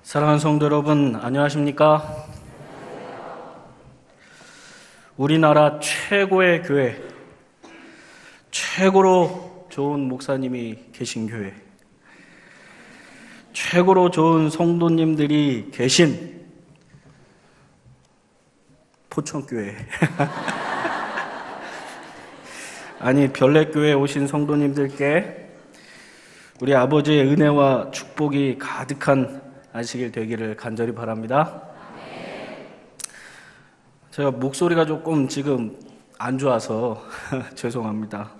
사랑하는 성도 여러분, 안녕하십니까? 우리나라 최고의 교회, 최고로 좋은 목사님이 계신 교회, 최고로 좋은 성도님들이 계신 포천교회. 아니, 별내교회에 오신 성도님들께 우리 아버지의 은혜와 축복이 가득한 안식일 되기를 간절히 바랍니다. 제가 목소리가 조금 지금 안 좋아서 죄송합니다.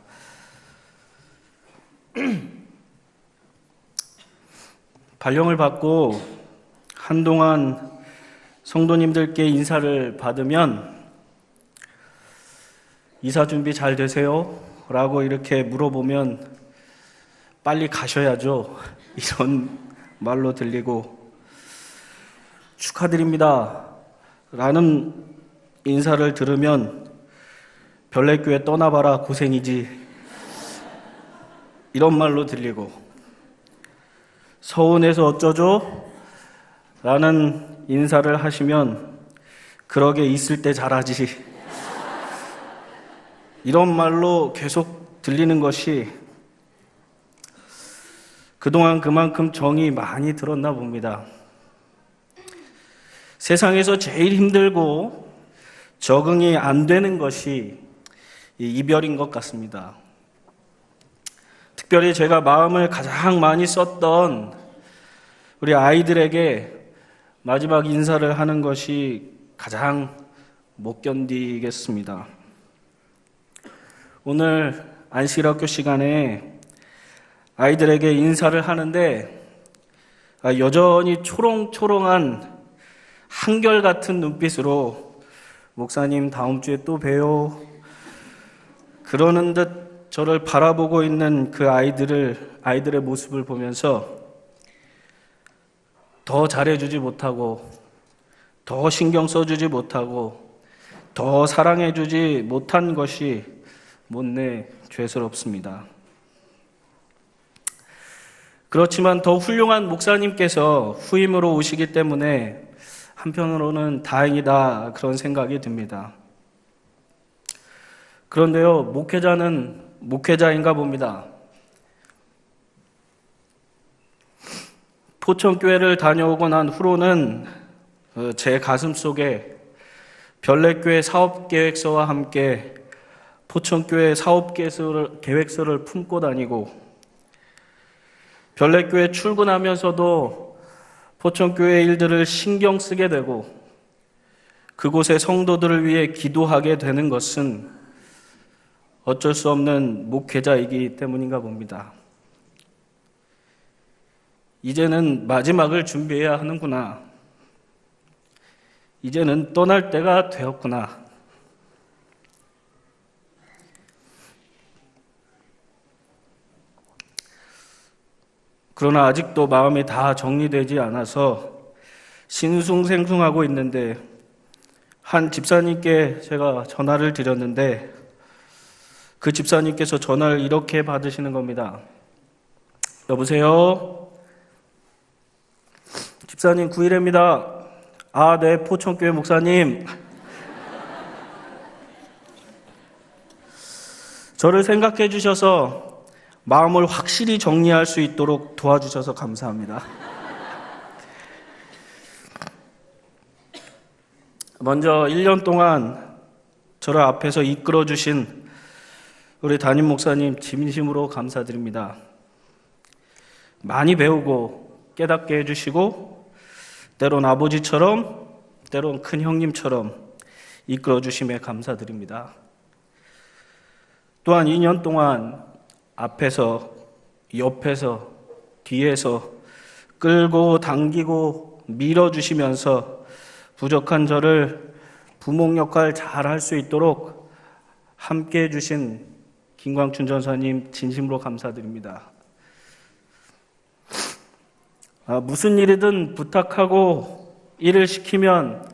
발령을 받고 한동안 성도님들께 인사를 받으면 이사 준비 잘 되세요? 라고 이렇게 물어보면 빨리 가셔야죠. 이런 말로 들리고 축하드립니다 라는 인사를 들으면 별내교회 떠나봐라 고생이지 이런 말로 들리고 서운해서 어쩌죠? 라는 인사를 하시면 그러게 있을 때 잘하지 이런 말로 계속 들리는 것이 그동안 그만큼 정이 많이 들었나 봅니다. 세상에서 제일 힘들고 적응이 안 되는 것이 이별인 것 같습니다. 특별히 제가 마음을 가장 많이 썼던 우리 아이들에게 마지막 인사를 하는 것이 가장 못 견디겠습니다. 오늘 안식일학교 시간에 아이들에게 인사를 하는데 여전히 초롱초롱한 한결같은 눈빛으로 목사님 다음 주에 또 봬요 그러는 듯 저를 바라보고 있는 그 아이들의 모습을 보면서 더 잘해주지 못하고 더 신경 써주지 못하고 더 사랑해주지 못한 것이 못내 죄스럽습니다. 그렇지만 더 훌륭한 목사님께서 후임으로 오시기 때문에 한편으로는 다행이다 그런 생각이 듭니다. 그런데요, 목회자는 목회자인가 봅니다. 포천교회를 다녀오고 난 후로는 제 가슴속에 별내교회 사업계획서와 함께 포천교회 사업계획서를 품고 다니고 별내교회 출근하면서도 포천교회 일들을 신경 쓰게 되고 그곳의 성도들을 위해 기도하게 되는 것은 어쩔 수 없는 목회자이기 때문인가 봅니다. 이제는 마지막을 준비해야 하는구나. 이제는 떠날 때가 되었구나. 그러나 아직도 마음이 다 정리되지 않아서 싱숭생숭하고 있는데 한 집사님께 제가 전화를 드렸는데 그 집사님께서 전화를 이렇게 받으시는 겁니다. 여보세요? 집사님 구일혜입니다. 아, 네, 포천교회 목사님. 저를 생각해 주셔서 마음을 확실히 정리할 수 있도록 도와주셔서 감사합니다. 먼저 1년 동안 저를 앞에서 이끌어주신 우리 담임 목사님 진심으로 감사드립니다. 많이 배우고 깨닫게 해주시고 때론 아버지처럼 때론 큰 형님처럼 이끌어주심에 감사드립니다. 또한 2년 동안 앞에서, 옆에서, 뒤에서 끌고 당기고 밀어주시면서 부족한 저를 부목 역할 잘 할 수 있도록 함께해 주신 김광춘 전사님 진심으로 감사드립니다. 무슨 일이든 부탁하고 일을 시키면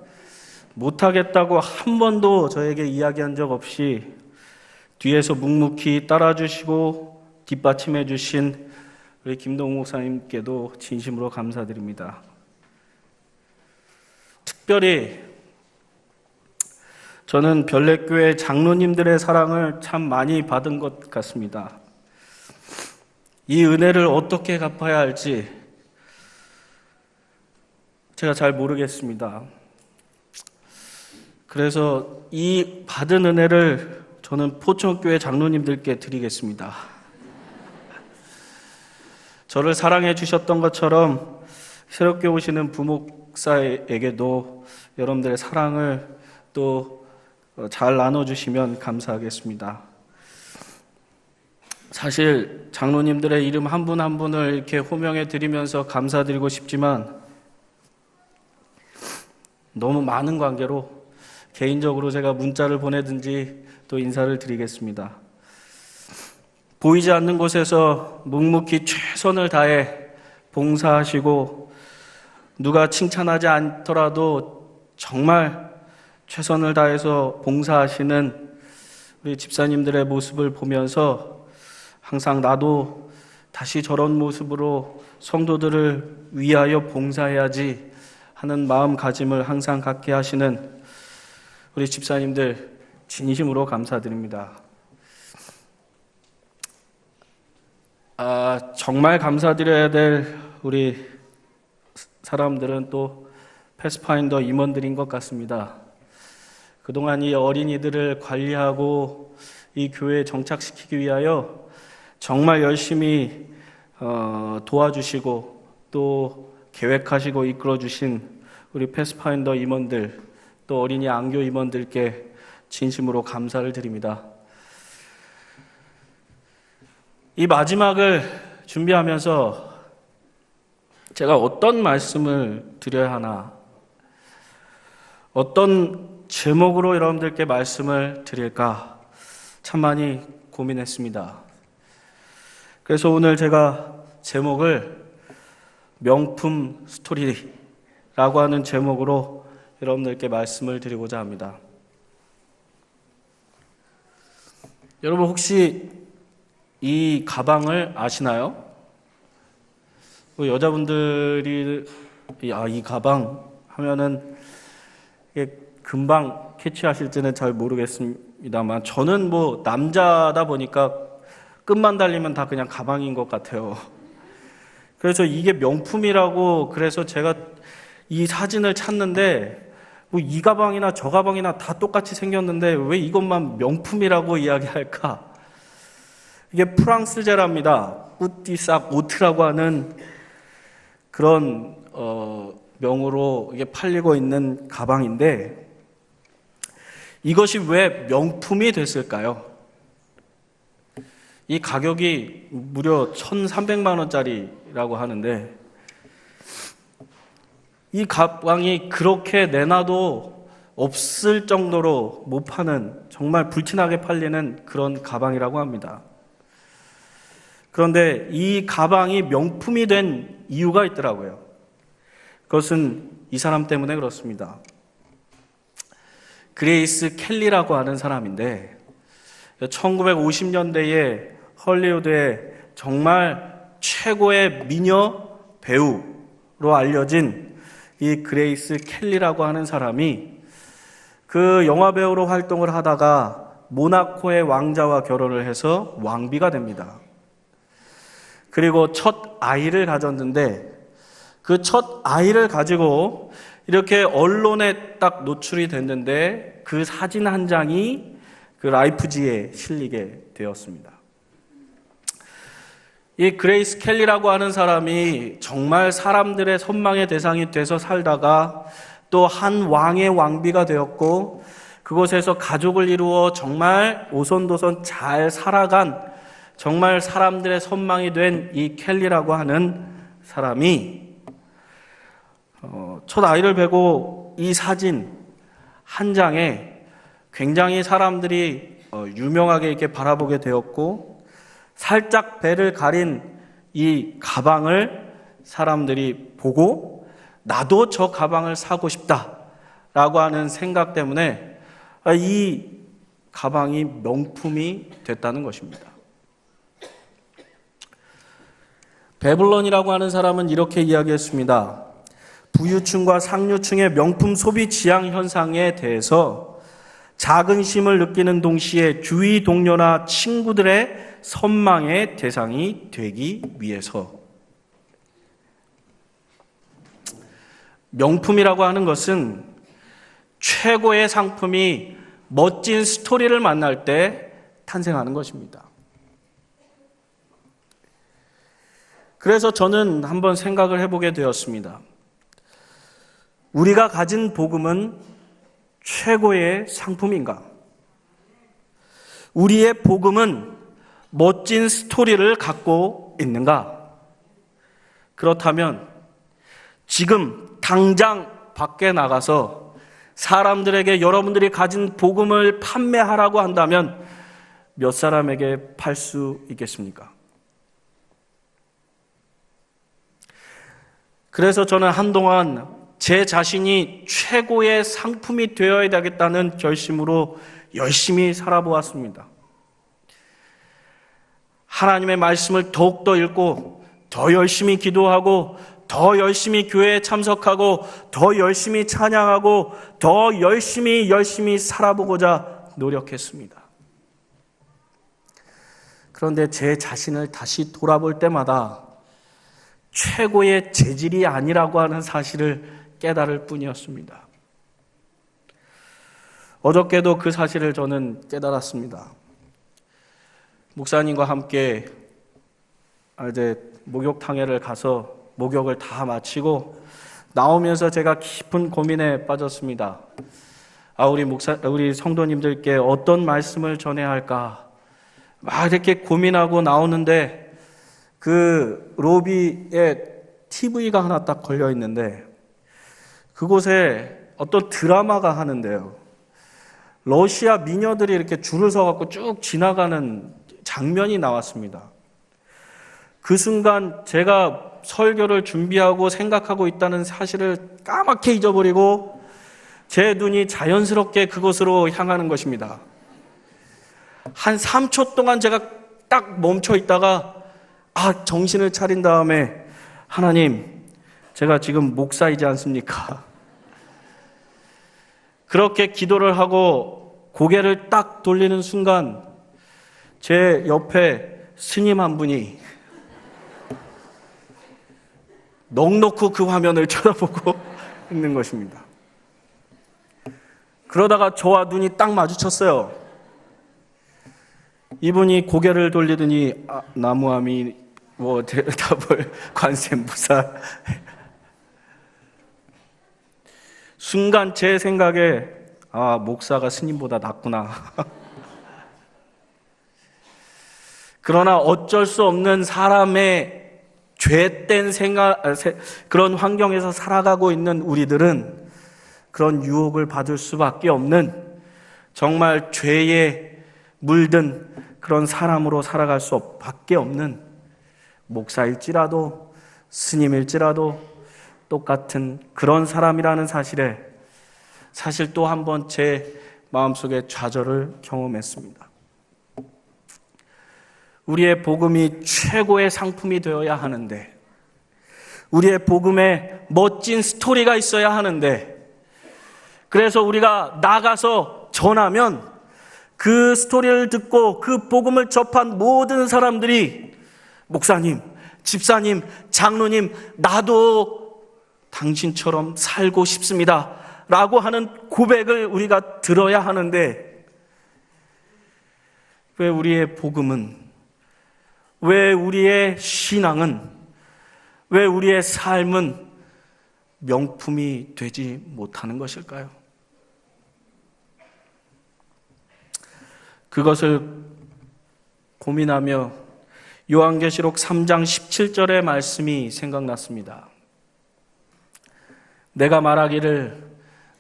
못하겠다고 한 번도 저에게 이야기한 적 없이 뒤에서 묵묵히 따라주시고 뒷받침해 주신 우리 김동욱 목사님께도 진심으로 감사드립니다. 특별히 저는 별내교회 장로님들의 사랑을 참 많이 받은 것 같습니다. 이 은혜를 어떻게 갚아야 할지 제가 잘 모르겠습니다. 그래서 이 받은 은혜를 저는 포천교회 장로님들께 드리겠습니다. 저를 사랑해 주셨던 것처럼 새롭게 오시는 부목사에게도 여러분들의 사랑을 또 잘 나눠주시면 감사하겠습니다. 사실 장로님들의 이름 한 분 한 분을 이렇게 호명해 드리면서 감사드리고 싶지만 너무 많은 관계로 개인적으로 제가 문자를 보내든지 또 인사를 드리겠습니다. 보이지 않는 곳에서 묵묵히 최선을 다해 봉사하시고 누가 칭찬하지 않더라도 정말 최선을 다해서 봉사하시는 우리 집사님들의 모습을 보면서 항상 나도 다시 저런 모습으로 성도들을 위하여 봉사해야지 하는 마음가짐을 항상 갖게 하시는 우리 집사님들 진심으로 감사드립니다. 정말 감사드려야 될 우리 사람들은 또 패스파인더 임원들인 것 같습니다. 그동안 이 어린이들을 관리하고 이 교회에 정착시키기 위하여 정말 열심히 도와주시고 또 계획하시고 이끌어주신 우리 패스파인더 임원들 또 어린이 안교 임원들께 진심으로 감사를 드립니다. 이 마지막을 준비하면서 제가 어떤 말씀을 드려야 하나, 어떤 제목으로 여러분들께 말씀을 드릴까 참 많이 고민했습니다. 그래서 오늘 제가 제목을 명품 스토리라고 하는 제목으로 여러분들께 말씀을 드리고자 합니다. 여러분 혹시 이 가방을 아시나요? 여자분들이 이 가방 하면은 이게 금방 캐치하실지는 잘 모르겠습니다만 저는 뭐 남자다 보니까 끝만 달리면 다 그냥 가방인 것 같아요. 그래서 이게 명품이라고 그래서 제가 이 사진을 찾는데 뭐 이 가방이나 저 가방이나 다 똑같이 생겼는데 왜 이것만 명품이라고 이야기할까? 이게 프랑스제랍니다. 꾸띠싹 오트라고 하는 그런 명으로 이게 팔리고 있는 가방인데 이것이 왜 명품이 됐을까요? 이 가격이 무려 1,300만 원짜리라고 하는데 이 가방이 그렇게 내놔도 없을 정도로 못 파는 정말 불티나게 팔리는 그런 가방이라고 합니다. 그런데 이 가방이 명품이 된 이유가 있더라고요. 그것은 이 사람 때문에 그렇습니다. 그레이스 켈리라고 하는 사람인데 1950년대에 헐리우드의 정말 최고의 미녀 배우로 알려진 이 그레이스 켈리라고 하는 사람이 그 영화 배우로 활동을 하다가 모나코의 왕자와 결혼을 해서 왕비가 됩니다. 그리고 첫 아이를 가졌는데 그 첫 아이를 가지고 이렇게 언론에 딱 노출이 됐는데 그 사진 한 장이 그 라이프지에 실리게 되었습니다. 이 그레이스 켈리라고 하는 사람이 정말 사람들의 선망의 대상이 돼서 살다가 또 한 왕의 왕비가 되었고 그곳에서 가족을 이루어 정말 오손도손 잘 살아간 정말 사람들의 선망이 된 이 켈리라고 하는 사람이 첫 아이를 베고 이 사진 한 장에 굉장히 사람들이 유명하게 이렇게 바라보게 되었고 살짝 배를 가린 이 가방을 사람들이 보고 나도 저 가방을 사고 싶다라고 하는 생각 때문에 이 가방이 명품이 됐다는 것입니다. 베블론이라고 하는 사람은 이렇게 이야기했습니다. 부유층과 상류층의 명품 소비 지향 현상에 대해서 자긍심을 느끼는 동시에 주위 동료나 친구들의 선망의 대상이 되기 위해서. 명품이라고 하는 것은 최고의 상품이 멋진 스토리를 만날 때 탄생하는 것입니다. 그래서 저는 한번 생각을 해보게 되었습니다. 우리가 가진 복음은 최고의 상품인가? 우리의 복음은 멋진 스토리를 갖고 있는가? 그렇다면 지금 당장 밖에 나가서 사람들에게 여러분들이 가진 복음을 판매하라고 한다면 몇 사람에게 팔 수 있겠습니까? 그래서 저는 한동안 제 자신이 최고의 상품이 되어야 되겠다는 결심으로 열심히 살아보았습니다. 하나님의 말씀을 더욱더 읽고 더 열심히 기도하고 더 열심히 교회에 참석하고 더 열심히 찬양하고 더 열심히 살아보고자 노력했습니다. 그런데 제 자신을 다시 돌아볼 때마다 최고의 재질이 아니라고 하는 사실을 깨달을 뿐이었습니다. 어저께도 그 사실을 저는 깨달았습니다. 목사님과 함께 이제 목욕탕에를 가서 목욕을 다 마치고 나오면서 제가 깊은 고민에 빠졌습니다. 우리 성도님들께 어떤 말씀을 전해야 할까? 막 이렇게 고민하고 나오는데 그 로비에 TV가 하나 딱 걸려 있는데 그곳에 어떤 드라마가 하는데요. 러시아 미녀들이 이렇게 줄을 서갖고 쭉 지나가는 장면이 나왔습니다. 그 순간 제가 설교를 준비하고 생각하고 있다는 사실을 까맣게 잊어버리고 제 눈이 자연스럽게 그곳으로 향하는 것입니다. 한 3초 동안 제가 딱 멈춰 있다가 정신을 차린 다음에 하나님, 제가 지금 목사이지 않습니까? 그렇게 기도를 하고 고개를 딱 돌리는 순간 제 옆에 스님 한 분이 넋놓고 그 화면을 쳐다보고 있는 것입니다. 그러다가 저와 눈이 딱 마주쳤어요. 이분이 고개를 돌리더니 나무아미 대답을 관세음보살. 순간 제 생각에 목사가 스님보다 낫구나. 그러나 어쩔 수 없는 사람의 죄된 그런 환경에서 살아가고 있는 우리들은 그런 유혹을 받을 수밖에 없는 정말 죄에 물든 그런 사람으로 살아갈 수밖에 없는 목사일지라도 스님일지라도 똑같은 그런 사람이라는 사실에 사실 또 한 번 제 마음속에 좌절을 경험했습니다. 우리의 복음이 최고의 상품이 되어야 하는데, 우리의 복음에 멋진 스토리가 있어야 하는데, 그래서 우리가 나가서 전하면 그 스토리를 듣고 그 복음을 접한 모든 사람들이 목사님, 집사님, 장로님, 나도 당신처럼 살고 싶습니다 라고 하는 고백을 우리가 들어야 하는데, 왜 우리의 복음은, 왜 우리의 신앙은, 왜 우리의 삶은 명품이 되지 못하는 것일까요? 그것을 고민하며 요한계시록 3장 17절의 말씀이 생각났습니다. 내가 말하기를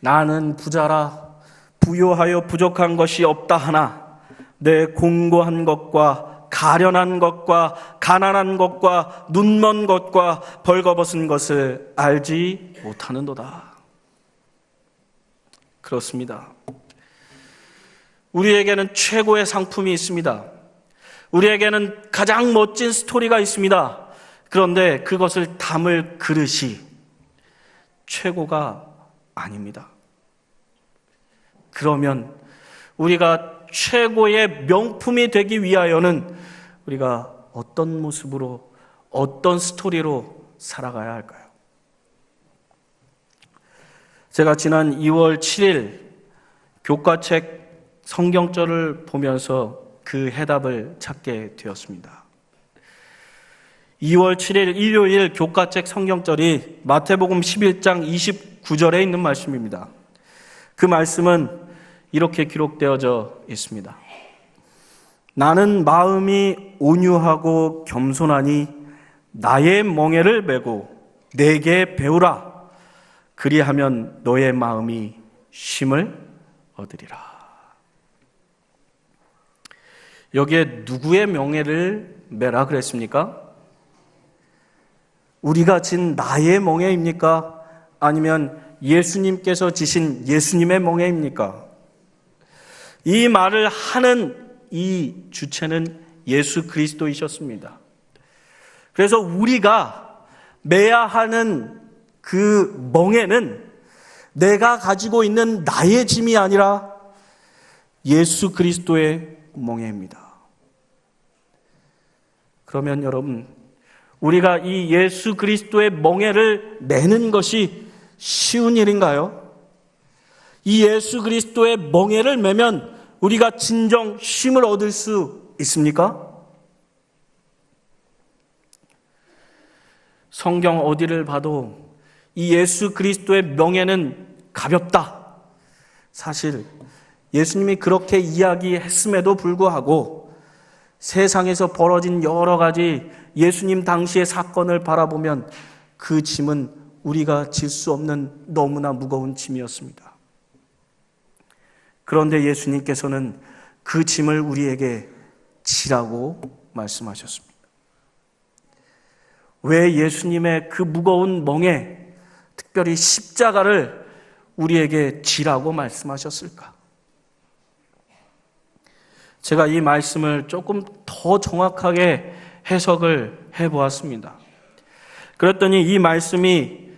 나는 부자라 부요하여 부족한 것이 없다 하나 내 공고한 것과 가련한 것과 가난한 것과 눈먼 것과 벌거벗은 것을 알지 못하는도다. 그렇습니다. 우리에게는 최고의 상품이 있습니다. 우리에게는 가장 멋진 스토리가 있습니다. 그런데 그것을 담을 그릇이 최고가 아닙니다. 그러면 우리가 최고의 명품이 되기 위하여는 우리가 어떤 모습으로, 어떤 스토리로 살아가야 할까요? 제가 지난 2월 7일 교과책 성경절을 보면서 그 해답을 찾게 되었습니다. 2월 7일 일요일 교과책 성경절이 마태복음 11장 29절에 있는 말씀입니다. 그 말씀은 이렇게 기록되어져 있습니다. 나는 마음이 온유하고 겸손하니 나의 멍에를 메고 내게 배우라. 그리하면 너의 마음이 쉼을 얻으리라. 여기에 누구의 멍에를 메라 그랬습니까? 우리가 진 나의 멍에입니까? 아니면 예수님께서 지신 예수님의 멍에입니까? 이 말을 하는 이 주체는 예수 그리스도이셨습니다. 그래서 우리가 매야 하는 그 멍에는 내가 가지고 있는 나의 짐이 아니라 예수 그리스도의 멍에입니다. 그러면 여러분, 우리가 이 예수 그리스도의 멍에를 메는 것이 쉬운 일인가요? 이 예수 그리스도의 멍에를 메면 우리가 진정 쉼을 얻을 수 있습니까? 성경 어디를 봐도 이 예수 그리스도의 멍에는 가볍다. 사실 예수님이 그렇게 이야기했음에도 불구하고 세상에서 벌어진 여러 가지 예수님 당시의 사건을 바라보면 그 짐은 우리가 질 수 없는 너무나 무거운 짐이었습니다. 그런데 예수님께서는 그 짐을 우리에게 지라고 말씀하셨습니다. 왜 예수님의 그 무거운 멍에, 특별히 십자가를 우리에게 지라고 말씀하셨을까? 제가 이 말씀을 조금 더 정확하게 해석을 해보았습니다. 그랬더니 이 말씀이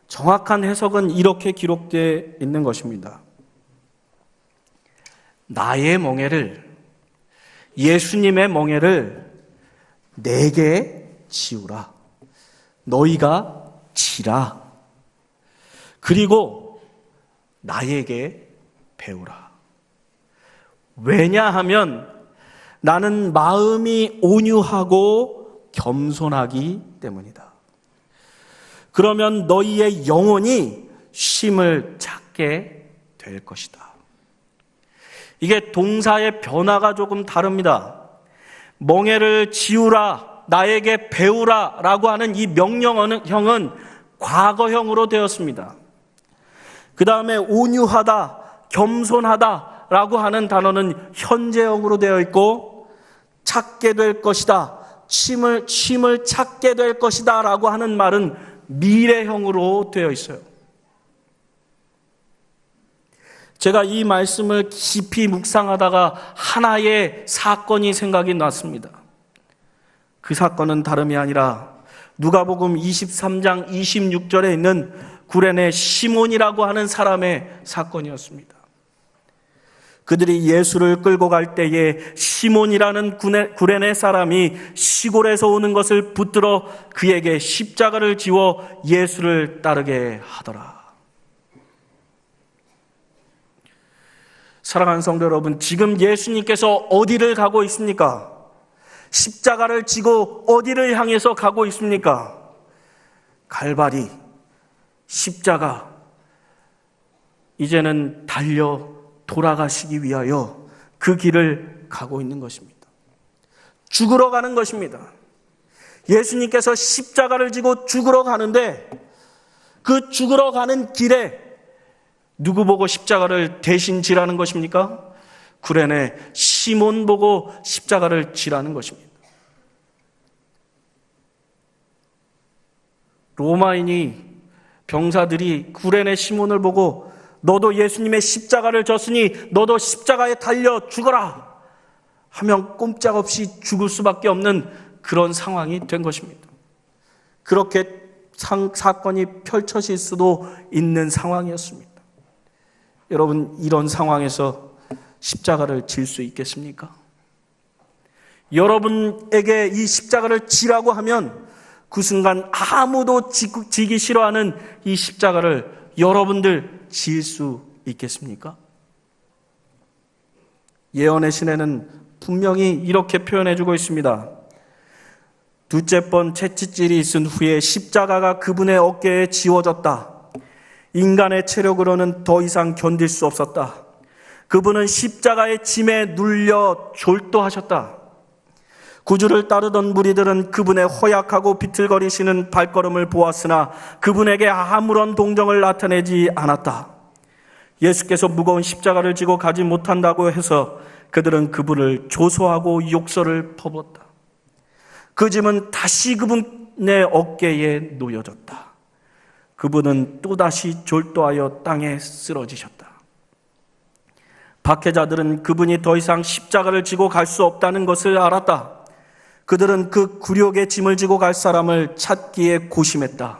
정확한 해석은 이렇게 기록되어 있는 것입니다. 나의 멍에를, 예수님의 멍에를 내게 지우라. 너희가 지라. 그리고 나에게 배우라. 왜냐하면 나는 마음이 온유하고 겸손하기 때문이다. 그러면 너희의 영혼이 쉼을 찾게 될 것이다. 이게 동사의 변화가 조금 다릅니다. 멍에를 지우라, 나에게 배우라 라고 하는 이 명령형은 과거형으로 되었습니다. 그 다음에 온유하다, 겸손하다 라고 하는 단어는 현재형으로 되어 있고, 찾게 될 것이다, 쉼을 찾게 될 것이다 라고 하는 말은 미래형으로 되어 있어요. 제가 이 말씀을 깊이 묵상하다가 하나의 사건이 생각이 났습니다. 그 사건은 다름이 아니라 누가복음 23장 26절에 있는 구레네 시몬이라고 하는 사람의 사건이었습니다. 그들이 예수를 끌고 갈 때에 시몬이라는 구레네 사람이 시골에서 오는 것을 붙들어 그에게 십자가를 지워 예수를 따르게 하더라. 사랑하는 성도 여러분, 지금 예수님께서 어디를 가고 있습니까? 십자가를 지고 어디를 향해서 가고 있습니까? 갈바리, 십자가, 이제는 달려 돌아가시기 위하여 그 길을 가고 있는 것입니다. 죽으러 가는 것입니다. 예수님께서 십자가를 지고 죽으러 가는데 그 죽으러 가는 길에 누구 보고 십자가를 대신 지라는 것입니까? 구레네 시몬 보고 십자가를 지라는 것입니다. 로마인이, 병사들이 구레네 시몬을 보고 너도 예수님의 십자가를 졌으니 너도 십자가에 달려 죽어라 하면 꼼짝없이 죽을 수밖에 없는 그런 상황이 된 것입니다. 그렇게 사건이 펼쳐질 수도 있는 상황이었습니다. 여러분, 이런 상황에서 십자가를 질 수 있겠습니까? 여러분에게 이 십자가를 지라고 하면 그 순간 아무도 지기 싫어하는 이 십자가를 여러분들 질 수 있겠습니까? 예언의 시내는 분명히 이렇게 표현해주고 있습니다. 둘째 번 채찍질이 있은 후에 십자가가 그분의 어깨에 지워졌다. 인간의 체력으로는 더 이상 견딜 수 없었다. 그분은 십자가의 짐에 눌려 졸도하셨다. 구주를 따르던 무리들은 그분의 허약하고 비틀거리시는 발걸음을 보았으나 그분에게 아무런 동정을 나타내지 않았다. 예수께서 무거운 십자가를 지고 가지 못한다고 해서 그들은 그분을 조소하고 욕설을 퍼붓었다. 그 짐은 다시 그분의 어깨에 놓여졌다. 그분은 또다시 졸도하여 땅에 쓰러지셨다. 박해자들은 그분이 더 이상 십자가를 지고 갈 수 없다는 것을 알았다. 그들은 그 굴욕의 짐을 지고 갈 사람을 찾기에 고심했다.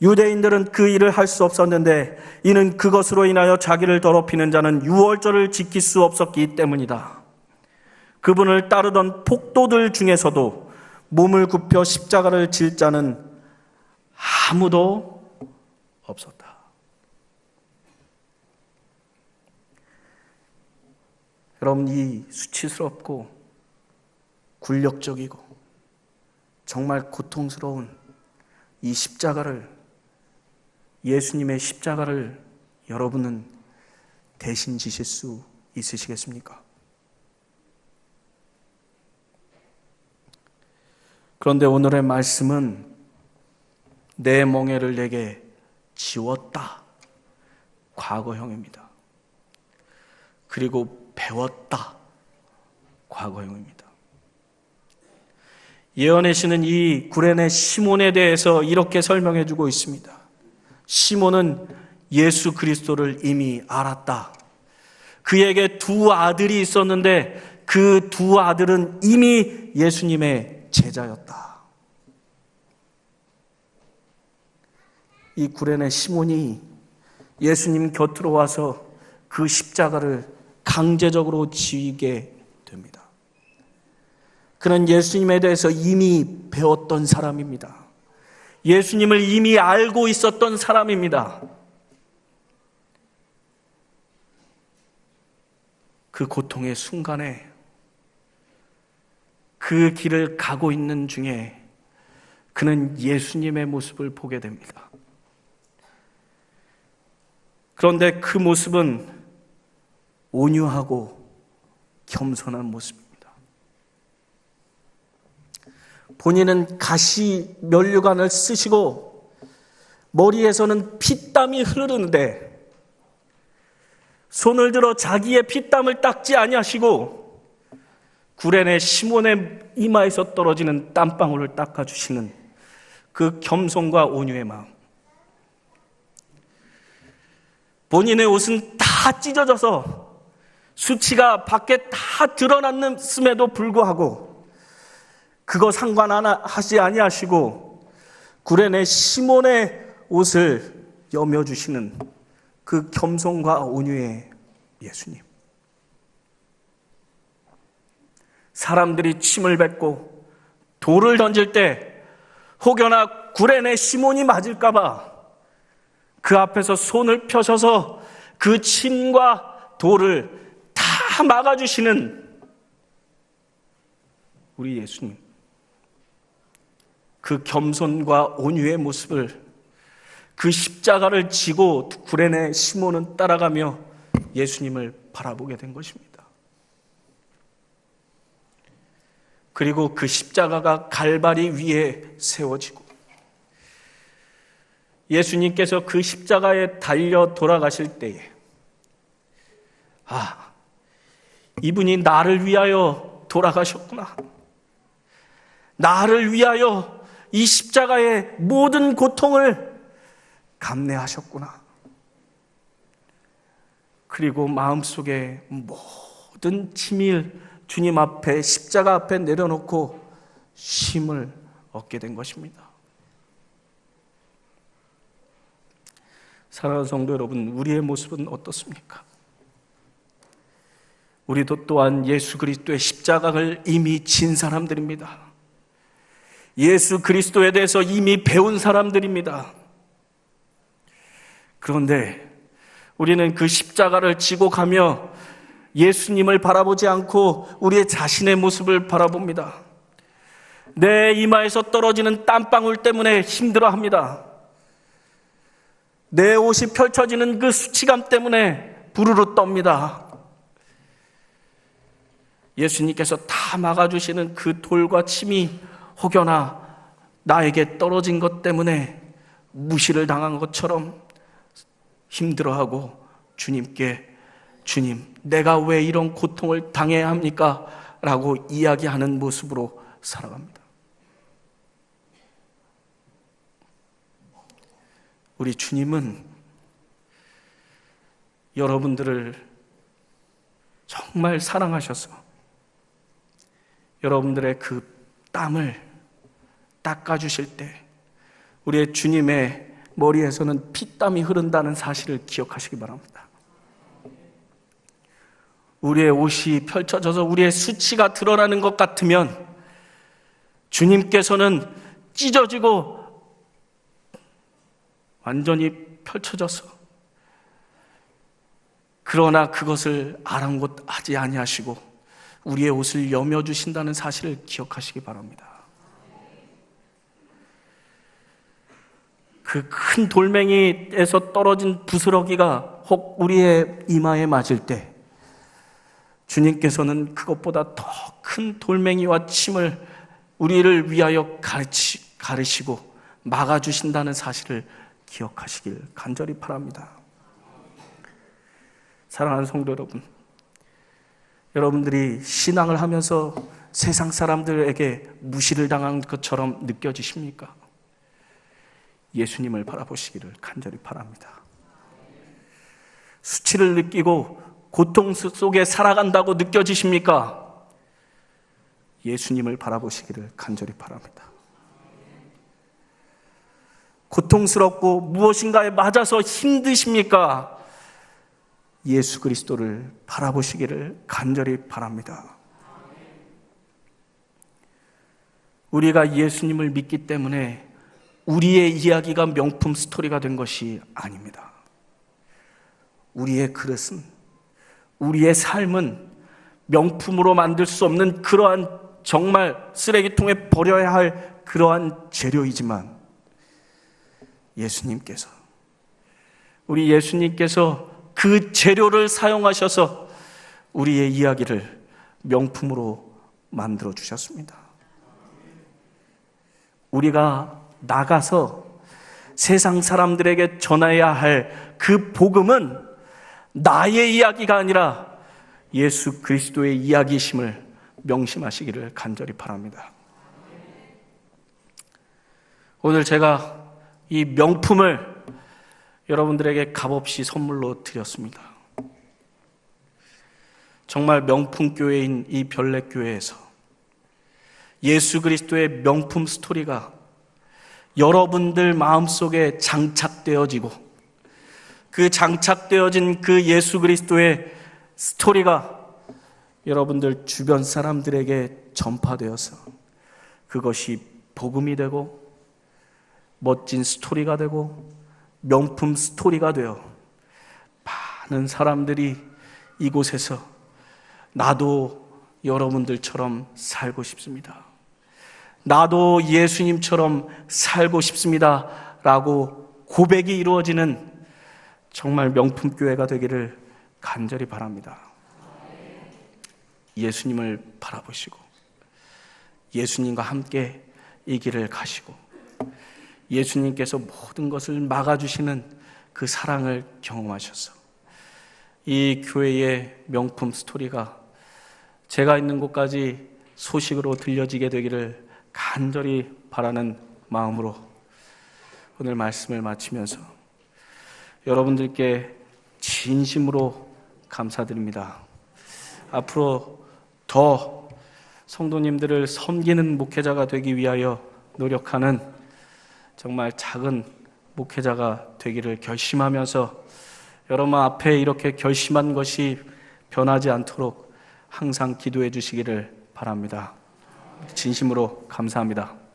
유대인들은 그 일을 할 수 없었는데 이는 그것으로 인하여 자기를 더럽히는 자는 유월절을 지킬 수 없었기 때문이다. 그분을 따르던 폭도들 중에서도 몸을 굽혀 십자가를 질 자는 아무도 없었다. 여러분, 이 수치스럽고 굴욕적이고 정말 고통스러운 이 십자가를, 예수님의 십자가를 여러분은 대신 지실 수 있으시겠습니까? 그런데 오늘의 말씀은 내 멍에를 내게 지웠다, 과거형입니다. 그리고 배웠다, 과거형입니다. 예언의 시는 이 구레네 시몬에 대해서 이렇게 설명해 주고 있습니다. 시몬은 예수 그리스도를 이미 알았다. 그에게 두 아들이 있었는데 그 두 아들은 이미 예수님의 제자였다. 이 구레네 시몬이 예수님 곁으로 와서 그 십자가를 강제적으로 지게 됩니다. 그는 예수님에 대해서 이미 배웠던 사람입니다. 예수님을 이미 알고 있었던 사람입니다. 그 고통의 순간에 그 길을 가고 있는 중에 그는 예수님의 모습을 보게 됩니다. 그런데 그 모습은 온유하고 겸손한 모습입니다. 본인은 가시 면류관을 쓰시고 머리에서는 피땀이 흐르는데 손을 들어 자기의 피땀을 닦지 아니하시고 구레네 시몬의 이마에서 떨어지는 땀방울을 닦아주시는 그 겸손과 온유의 마음. 본인의 옷은 다 찢어져서 수치가 밖에 다 드러났음에도 불구하고 그거 상관하지 아니하시고 구레네 시몬의 옷을 여며주시는 그 겸손과 온유의 예수님. 사람들이 침을 뱉고 돌을 던질 때 혹여나 구레네 시몬이 맞을까봐 그 앞에서 손을 펴셔서 그 침과 돌을 다 막아주시는 우리 예수님. 그 겸손과 온유의 모습을, 그 십자가를 지고 구레네 시몬은 따라가며 예수님을 바라보게 된 것입니다. 그리고 그 십자가가 갈바리 위에 세워지고 예수님께서 그 십자가에 달려 돌아가실 때에 이분이 나를 위하여 돌아가셨구나. 나를 위하여 이 십자가의 모든 고통을 감내하셨구나. 그리고 마음속에 모든 치밀 주님 앞에, 십자가 앞에 내려놓고 쉼을 얻게 된 것입니다. 사랑하는 성도 여러분, 우리의 모습은 어떻습니까? 우리도 또한 예수 그리스도의 십자가를 이미 진 사람들입니다. 예수 그리스도에 대해서 이미 배운 사람들입니다. 그런데 우리는 그 십자가를 지고 가며 예수님을 바라보지 않고 우리의 자신의 모습을 바라봅니다. 내 이마에서 떨어지는 땀방울 때문에 힘들어합니다. 내 옷이 펼쳐지는 그 수치감 때문에 부르르 떱니다. 예수님께서 다 막아주시는 그 돌과 침이 혹여나 나에게 떨어진 것 때문에 무시를 당한 것처럼 힘들어하고 주님께, 주님, 내가 왜 이런 고통을 당해야 합니까? 라고 이야기하는 모습으로 살아갑니다. 우리 주님은 여러분들을 정말 사랑하셔서 여러분들의 그 땀을 닦아주실 때 우리의 주님의 머리에서는 피땀이 흐른다는 사실을 기억하시기 바랍니다. 우리의 옷이 펼쳐져서 우리의 수치가 드러나는 것 같으면 주님께서는 찢어지고 완전히 펼쳐져서, 그러나 그것을 아랑곳하지 아니하시고 우리의 옷을 여며주신다는 사실을 기억하시기 바랍니다. 그 큰 돌멩이에서 떨어진 부스러기가 혹 우리의 이마에 맞을 때 주님께서는 그것보다 더 큰 돌멩이와 침을 우리를 위하여 가르시고 막아주신다는 사실을 기억하시길 간절히 바랍니다. 사랑하는 성도 여러분, 여러분들이 신앙을 하면서 세상 사람들에게 무시를 당한 것처럼 느껴지십니까? 예수님을 바라보시기를 간절히 바랍니다. 수치를 느끼고 고통 속에 살아간다고 느껴지십니까? 예수님을 바라보시기를 간절히 바랍니다. 고통스럽고 무엇인가에 맞아서 힘드십니까? 예수 그리스도를 바라보시기를 간절히 바랍니다. 우리가 예수님을 믿기 때문에 우리의 이야기가 명품 스토리가 된 것이 아닙니다. 우리의 그릇은, 우리의 삶은 명품으로 만들 수 없는 그러한 정말 쓰레기통에 버려야 할 그러한 재료이지만 우리 예수님께서 그 재료를 사용하셔서 우리의 이야기를 명품으로 만들어 주셨습니다. 우리가 나가서 세상 사람들에게 전해야 할 그 복음은 나의 이야기가 아니라 예수 그리스도의 이야기심을 명심하시기를 간절히 바랍니다. 오늘 제가 이 명품을 여러분들에게 값없이 선물로 드렸습니다. 정말 명품 교회인 이 별내교회에서 예수 그리스도의 명품 스토리가 여러분들 마음속에 장착되어지고 그 장착되어진 그 예수 그리스도의 스토리가 여러분들 주변 사람들에게 전파되어서 그것이 복음이 되고 멋진 스토리가 되고 명품 스토리가 되어 많은 사람들이 이곳에서 나도 여러분들처럼 살고 싶습니다. 나도 예수님처럼 살고 싶습니다. 라고 고백이 이루어지는 정말 명품 교회가 되기를 간절히 바랍니다. 예수님을 바라보시고 예수님과 함께 이 길을 가시고 예수님께서 모든 것을 막아주시는 그 사랑을 경험하셔서 이 교회의 명품 스토리가 제가 있는 곳까지 소식으로 들려지게 되기를 간절히 바라는 마음으로 오늘 말씀을 마치면서 여러분들께 진심으로 감사드립니다. 앞으로 더 성도님들을 섬기는 목회자가 되기 위하여 노력하는 정말 작은 목회자가 되기를 결심하면서 여러분 앞에 이렇게 결심한 것이 변하지 않도록 항상 기도해 주시기를 바랍니다. 진심으로 감사합니다.